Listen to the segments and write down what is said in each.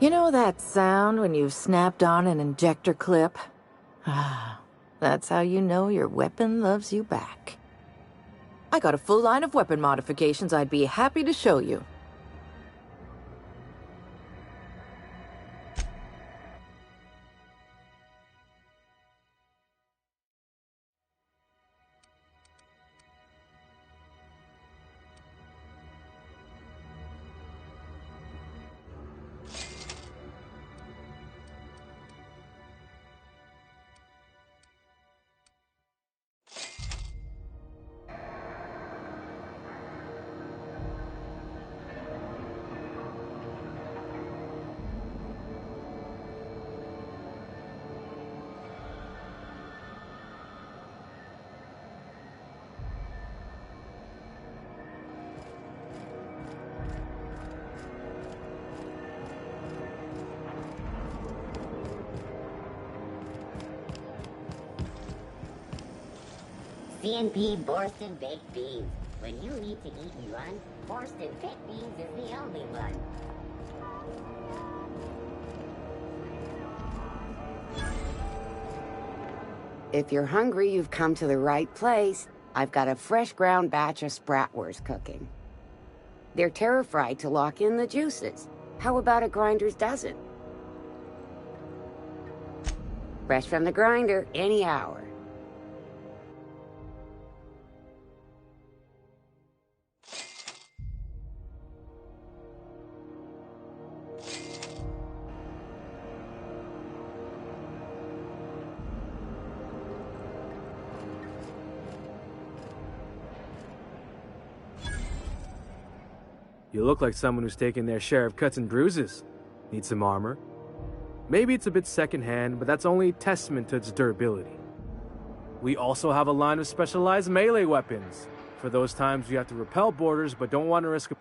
You know that sound when you've snapped on an injector clip? Ah, that's how you know your weapon loves you back. I got a full line of weapon modifications I'd be happy to show you. CNP Borston Baked Beans. When you need to eat and run, Borston Baked Beans is the only one. If you're hungry, you've come to the right place. I've got a fresh ground batch of spratwurst cooking. They're terra-fried to lock in the juices. How about a grinder's dozen? Fresh from the grinder, any hour. You look like someone who's taken their share of cuts and bruises. Need some armor? Maybe it's a bit secondhand, but that's only a testament to its durability. We also have a line of specialized melee weapons, for those times you have to repel boarders but don't want to risk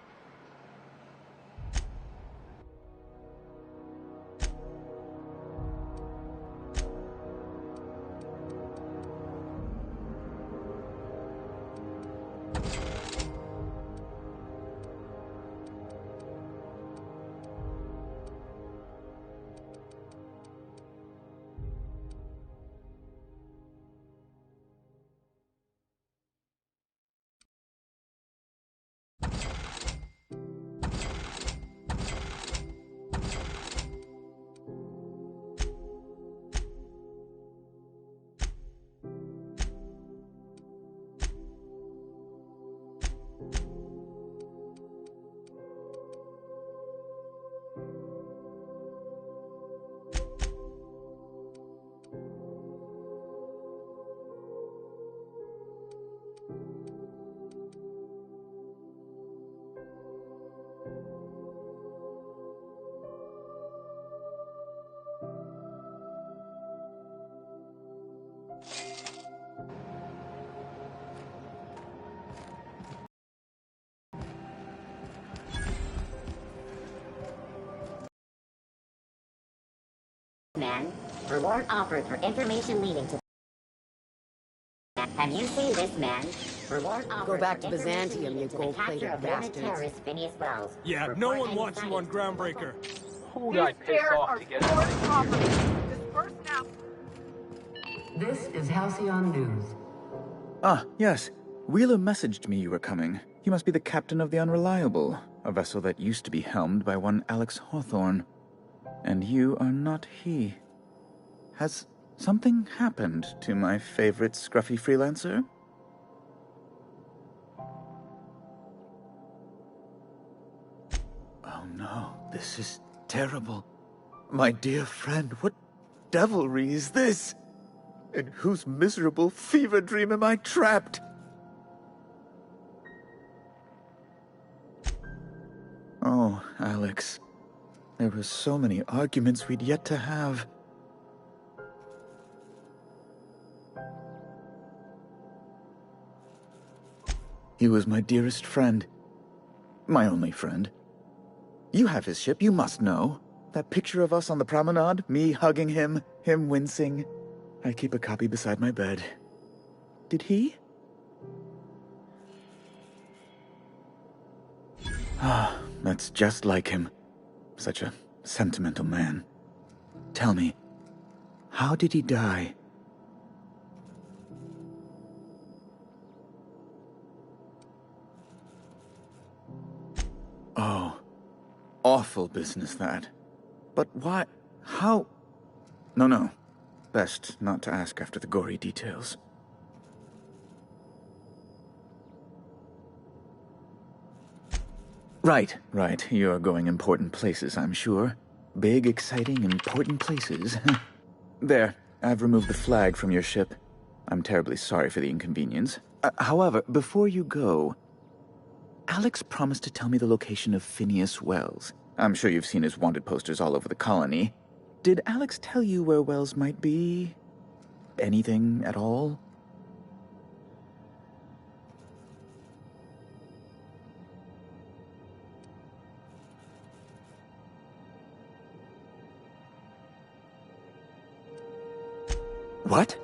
Man, reward offered for information leading to... Have you seen this man? Reward offered. Go back for to Byzantium, you information gold-plated bastards. Phineas Wells. Yeah, no one wants you on Groundbreaker. Who'd I piss off to get out? Disperse now. This is Halcyon News. Ah, yes. Wheeler messaged me you were coming. He must be the captain of the Unreliable, a vessel that used to be helmed by one Alex Hawthorne. And you are not he. Has something happened to my favorite scruffy freelancer? Oh no, this is terrible. My dear friend, what devilry is this? In whose miserable fever dream am I trapped? Oh, Alex. There were so many arguments we'd yet to have. He was my dearest friend. My only friend. You have his ship, you must know. That picture of us on the promenade, me hugging him, him wincing. I keep a copy beside my bed. Did he? Ah, that's just like him. Such a sentimental man. Tell me, how did he die? Oh, awful business that. But why? How? No. Best not to ask after the gory details. Right. You're going important places, I'm sure. Big, exciting, important places. There, I've removed the flag from your ship. I'm terribly sorry for the inconvenience. However, before you go, Alex promised to tell me the location of Phineas Wells. I'm sure you've seen his wanted posters all over the colony. Did Alex tell you where Wells might be? Anything at all? What?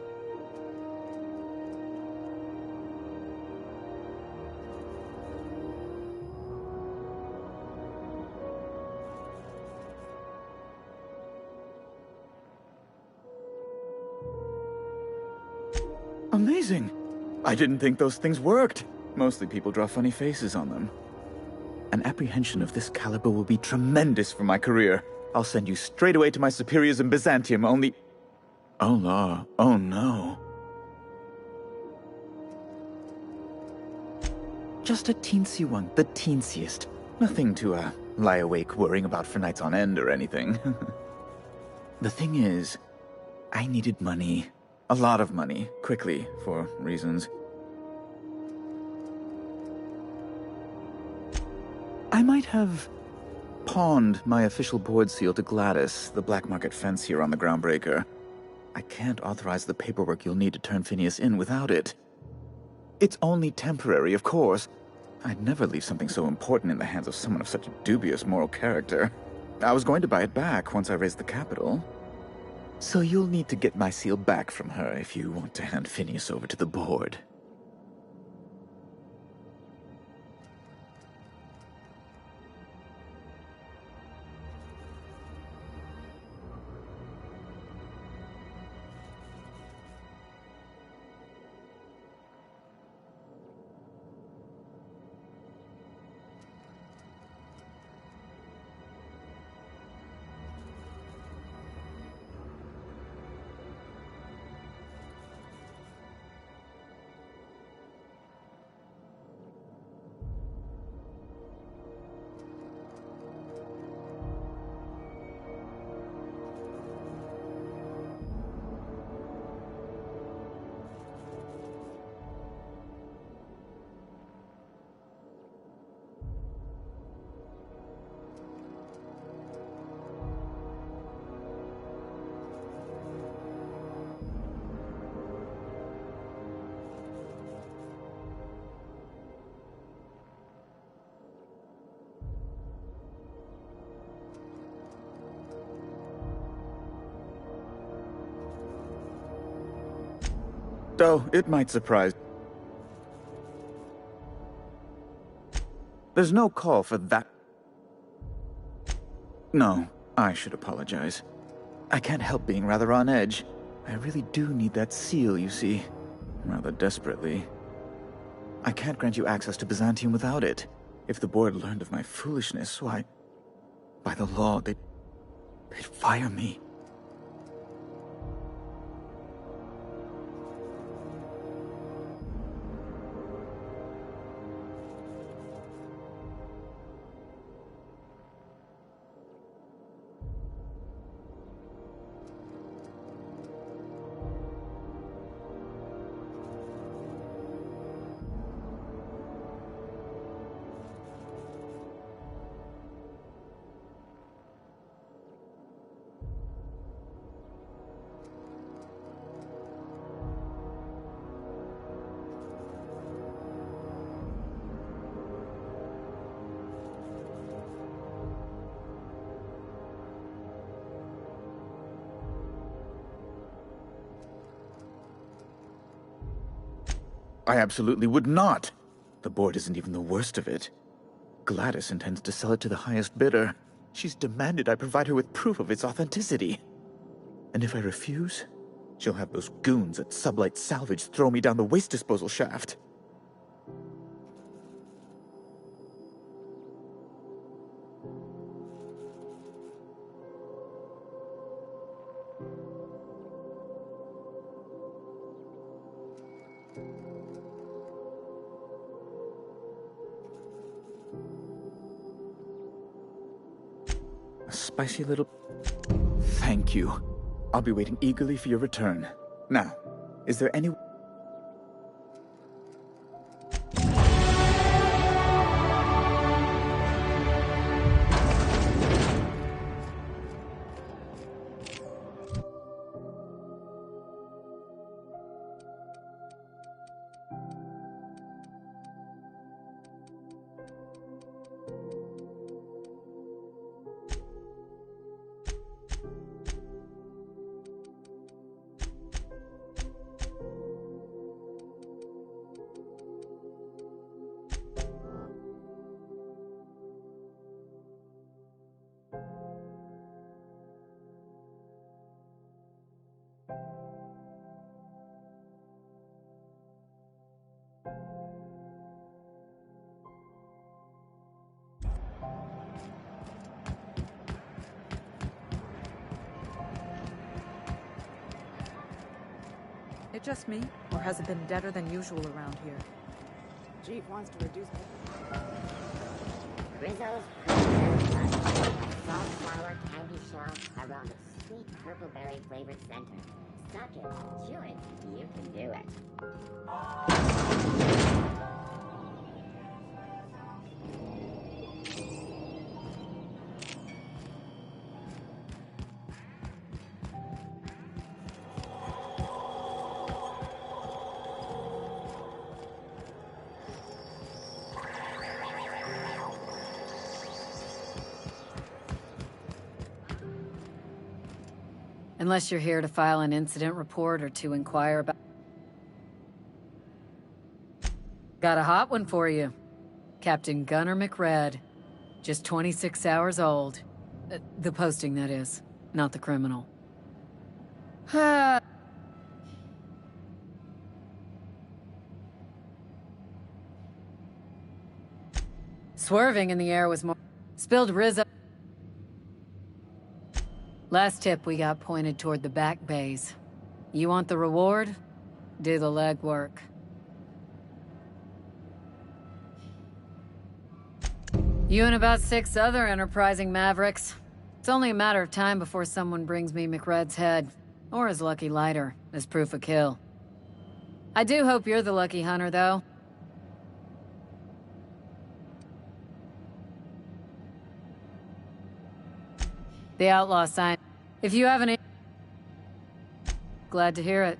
Amazing! I didn't think those things worked. Mostly people draw funny faces on them. An apprehension of this caliber will be tremendous for my career. I'll send you straight away to my superiors in Byzantium, only... Oh, law. Oh, no. Just a teensy one, the teensiest. Nothing to, lie awake worrying about for nights on end or anything. The thing is, I needed money. A lot of money, quickly, for reasons. I might have pawned my official board seal to Gladys, the black market fence here on the Groundbreaker. I can't authorize the paperwork you'll need to turn Phineas in without it. It's only temporary, of course. I'd never leave something so important in the hands of someone of such a dubious moral character. I was going to buy it back once I raised the capital. So you'll need to get my seal back from her if you want to hand Phineas over to the board. Though it might surprise. There's no call for that. No, I should apologize. I can't help being rather on edge. I really do need that seal, you see. Rather desperately. I can't grant you access to Byzantium without it. If the board learned of my foolishness, why... by the law, they'd fire me. I absolutely would not. The board isn't even the worst of it. Gladys intends to sell it to the highest bidder. She's demanded I provide her with proof of its authenticity. And if I refuse, she'll have those goons at Sublight Salvage throw me down the waste disposal shaft. A spicy little... Thank you. I'll be waiting eagerly for your return. Now, is there any... It just me, or has it been deader than usual around here? Chief wants to reduce... Rizzo's soft flour candy shell around a sweet purple berry flavored center. Suck it, chew it, you can do it. Unless you're here to file an incident report or to inquire about... Got a hot one for you. Captain Gunnar McRed. Just 26 hours old. The posting, that is. Not the criminal. Swerving in the air was more... Spilled Rizzo... Last tip we got pointed toward the back bays. You want the reward? Do the legwork. You and about 6 other enterprising mavericks. It's only a matter of time before someone brings me McRed's head, or his lucky lighter, as proof of kill. I do hope you're the lucky hunter, though. The outlaw sign. If you have any... Glad to hear it.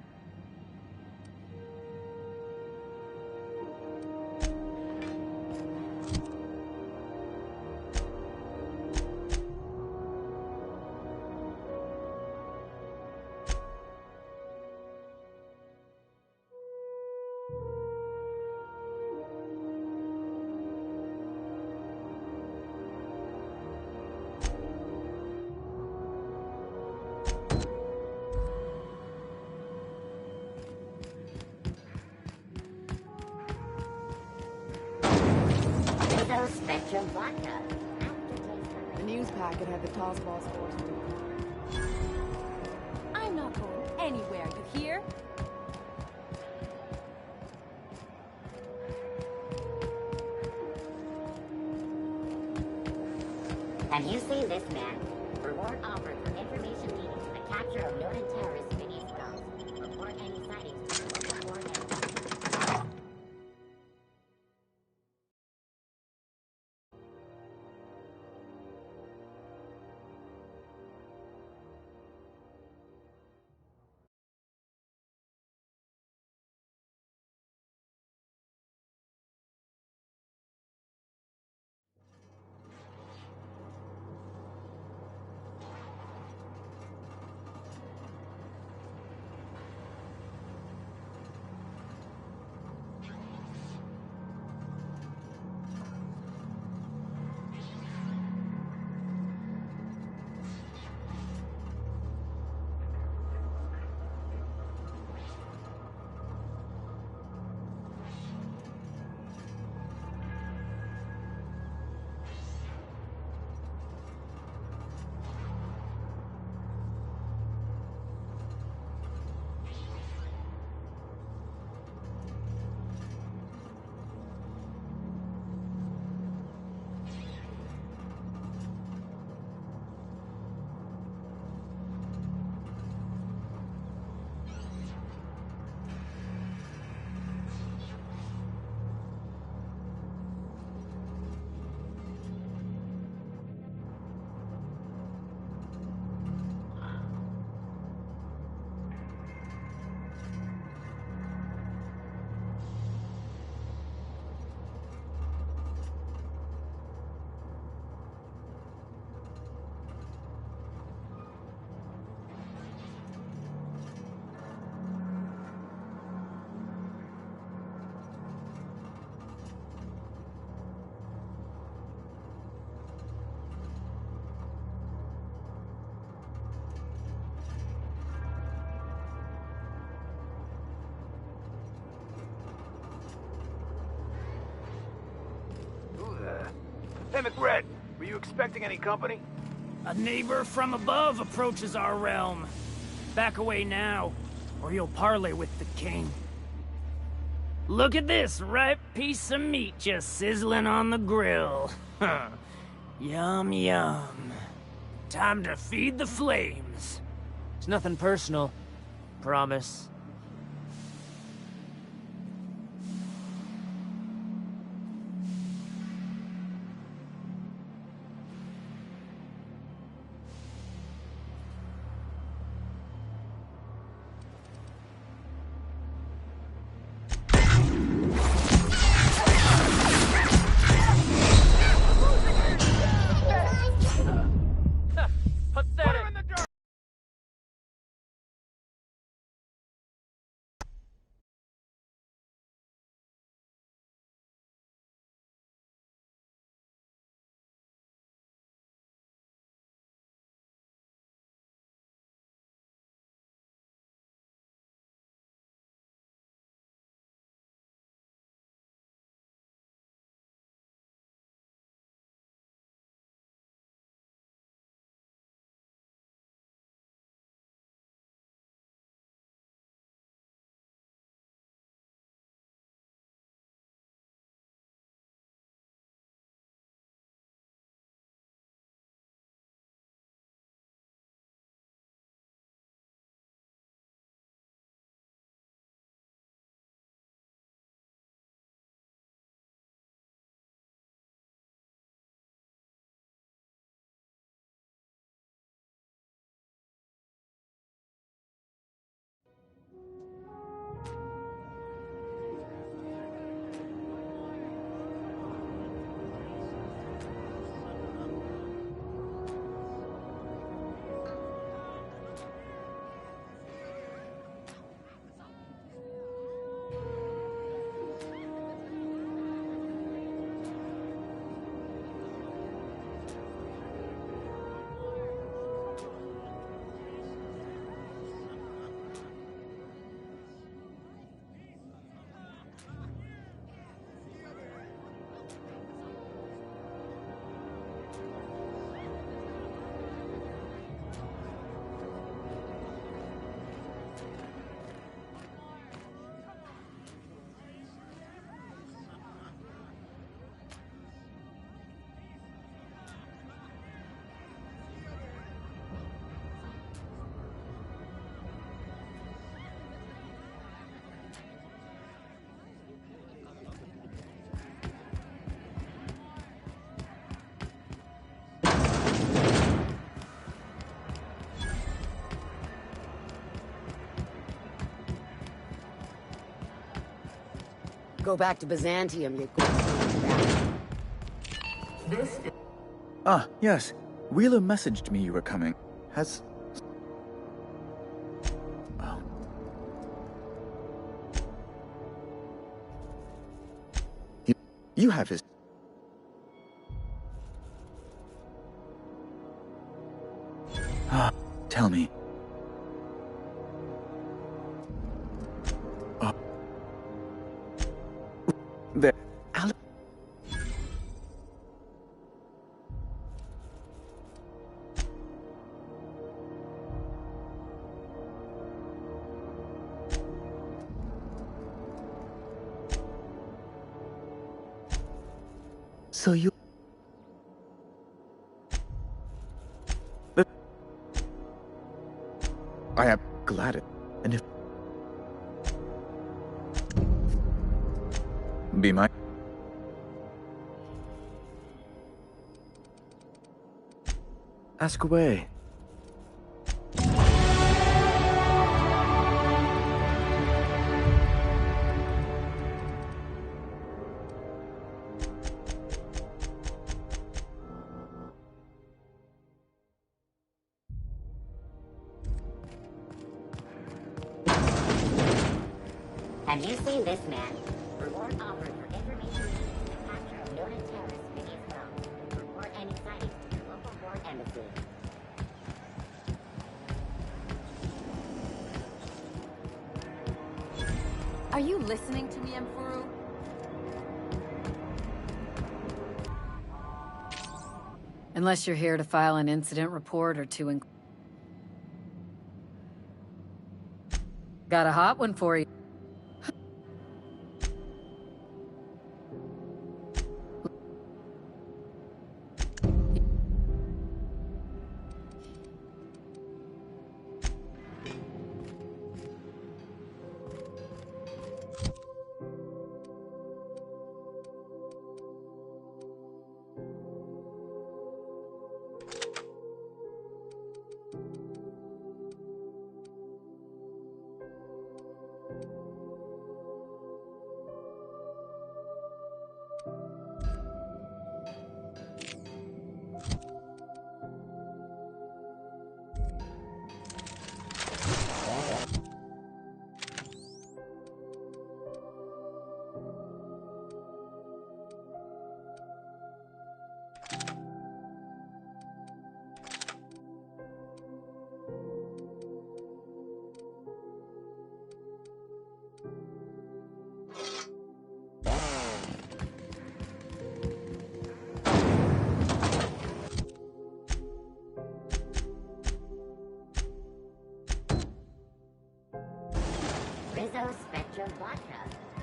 Spectrum vodka. The news packet had the toss ball scores. I'm not going anywhere, you hear? Have you seen this man? Reward offered for information leading to the capture of noted terrorists in East Coast. Report any sightings to the local coordinates. Hey, McRed, were you expecting any company? A neighbor from above approaches our realm. Back away now, or you'll parley with the king. Look at this ripe piece of meat just sizzling on the grill. Yum, yum. Time to feed the flames. It's nothing personal. Promise. Go back to Byzantium, you This is... Ah, yes. Wheeler messaged me you were coming. Has... Oh. You have his... Ah, tell me. There... So you... I am glad it... And if... Be my... Ask away. Have you seen this man? Reward offered for information the capture of noted terrorists beneath ground. Report any sightings to your local foreign embassy. Are you listening to me, Emperor? Unless you're here to file an incident report or to Got a hot one for you. Rizzo Spectrum Vodka.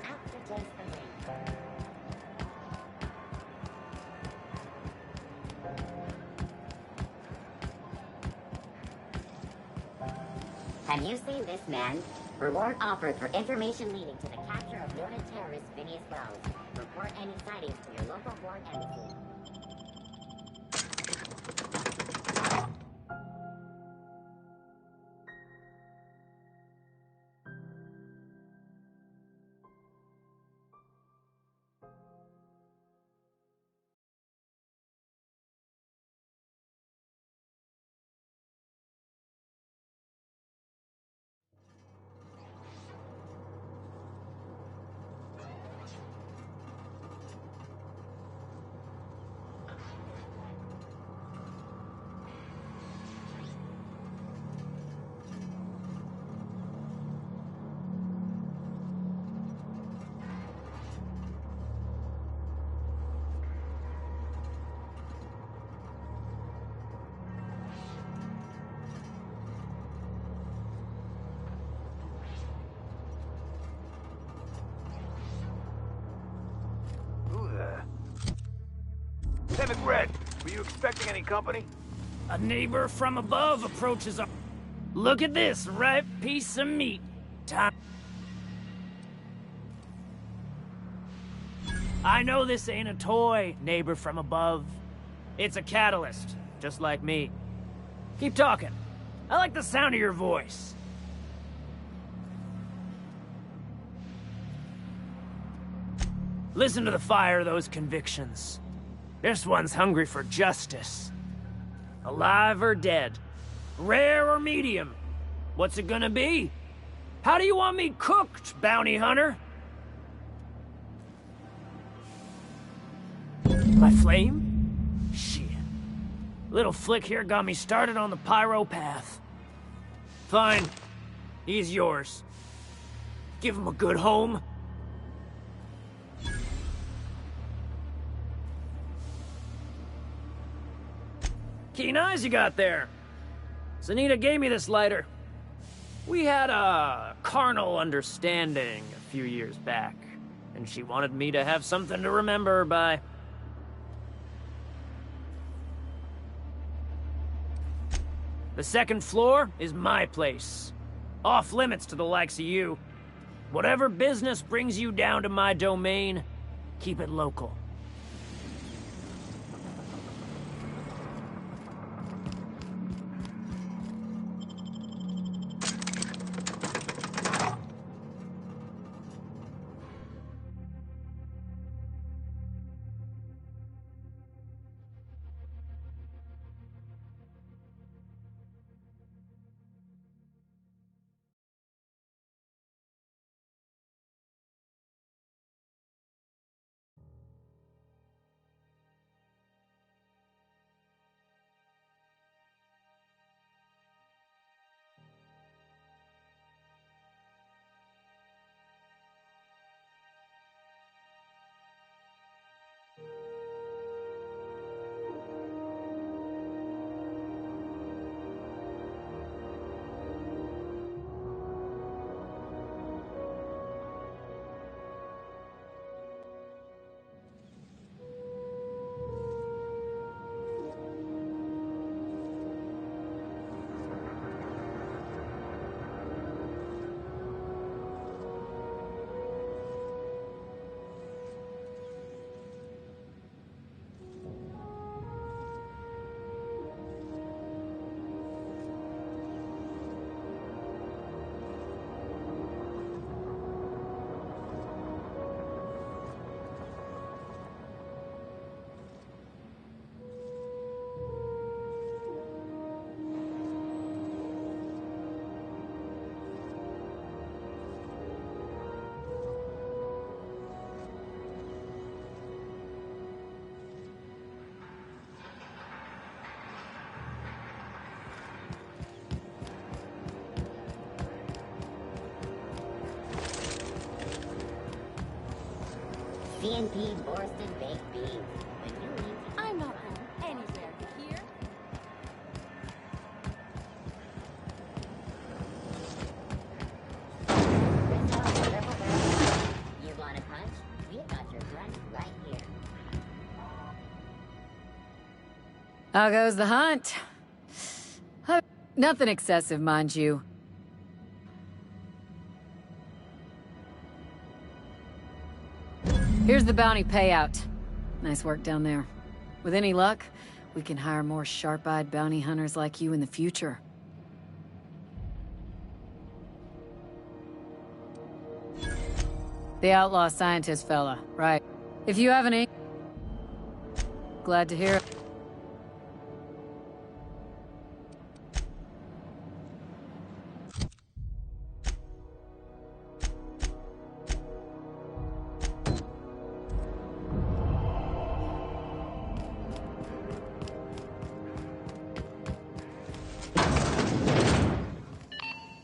Aftertaste amazing. Have you seen this man? Reward offered for information leading to the capture of noted terrorist Phineas Wells. Report any sightings to your local foreign embassy. Hey, McRed, were you expecting any company? A neighbor from above approaches our... Look at this ripe piece of meat. Time. I know this ain't a toy, neighbor from above. It's a catalyst, just like me. Keep talking. I like the sound of your voice. Listen to the fire of those convictions. This one's hungry for justice. Alive or dead? Rare or medium? What's it gonna be? How do you want me cooked, bounty hunter? My flame? Shit. Little flick here got me started on the pyro path. Fine. He's yours. Give him a good home. Keen eyes you got there. Zanita gave me this lighter. We had a carnal understanding a few years back, and she wanted me to have something to remember her by. The second floor is my place. Off limits to the likes of you. Whatever business brings you down to my domain, keep it local. TNT Borsted Baked Beans. When you leave, I'm not going anywhere, you hear? You want a punch? We've got your punch right here. How goes the hunt? Nothing excessive, mind you. Here's the bounty payout. Nice work down there. With any luck, we can hire more sharp-eyed bounty hunters like you in the future. The outlaw scientist fella, right. If you have any... Glad to hear it.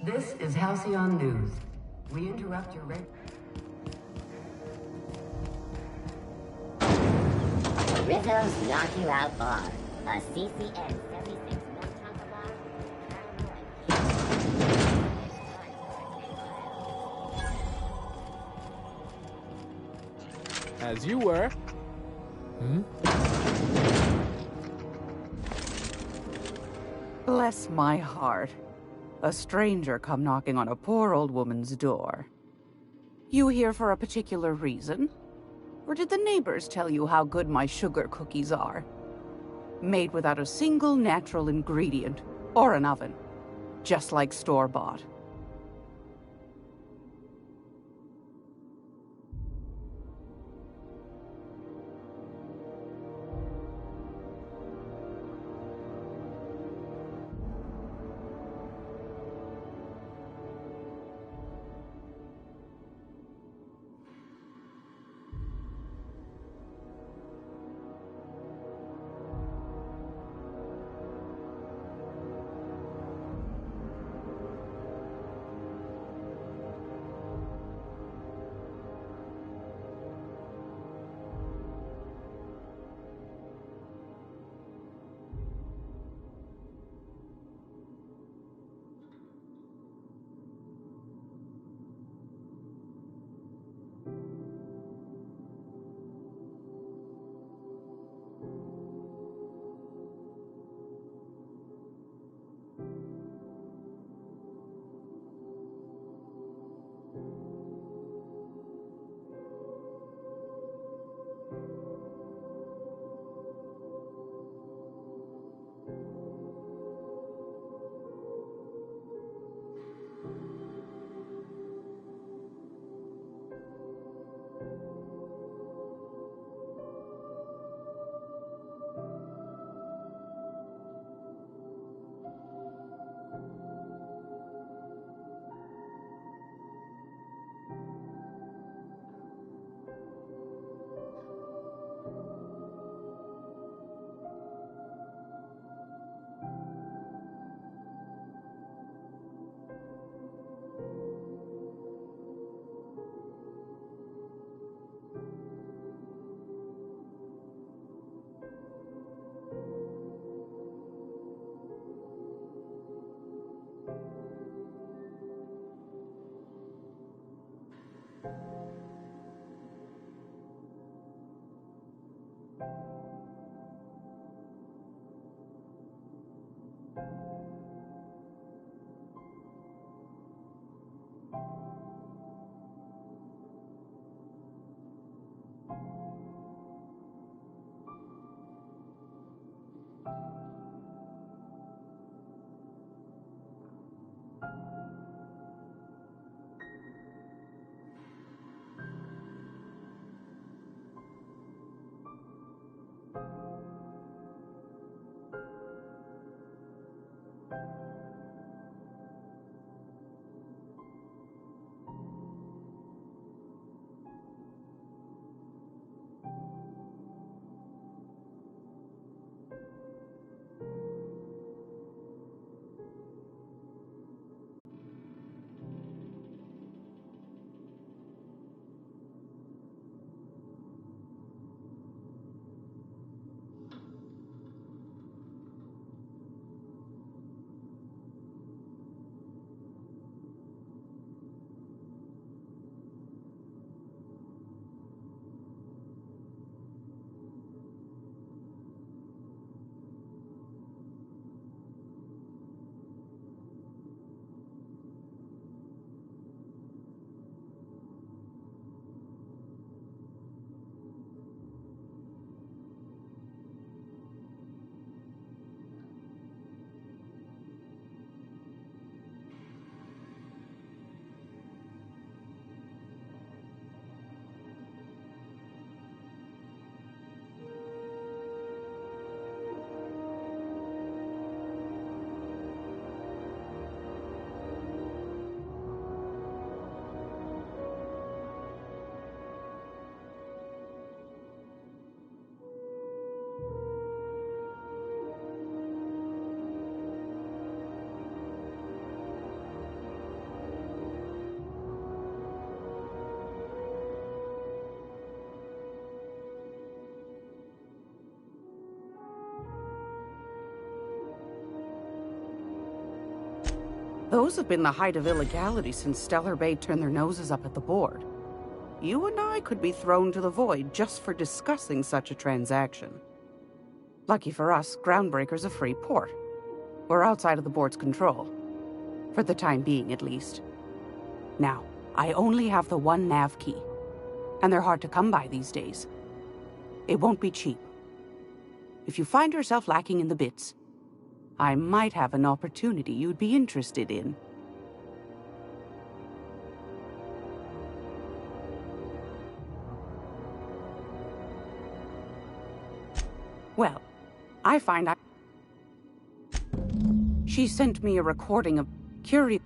This is Halcyon News. We interrupt your Rizzo's Knock You Out Bar. A CCN 76 no-tonka bar. As you were. Bless my heart. A stranger come knocking on a poor old woman's door. You here for a particular reason? Or did the neighbors tell you how good my sugar cookies are? Made without a single natural ingredient, or an oven. Just like store-bought. Those have been the height of illegality since Stellar Bay turned their noses up at the board. You and I could be thrown to the void just for discussing such a transaction. Lucky for us, Groundbreaker's a free port. We're outside of the board's control. For the time being, at least. Now, I only have the one nav key. And they're hard to come by these days. It won't be cheap. If you find yourself lacking in the bits, I might have an opportunity you'd be interested in. Well, I find She sent me a recording of curious...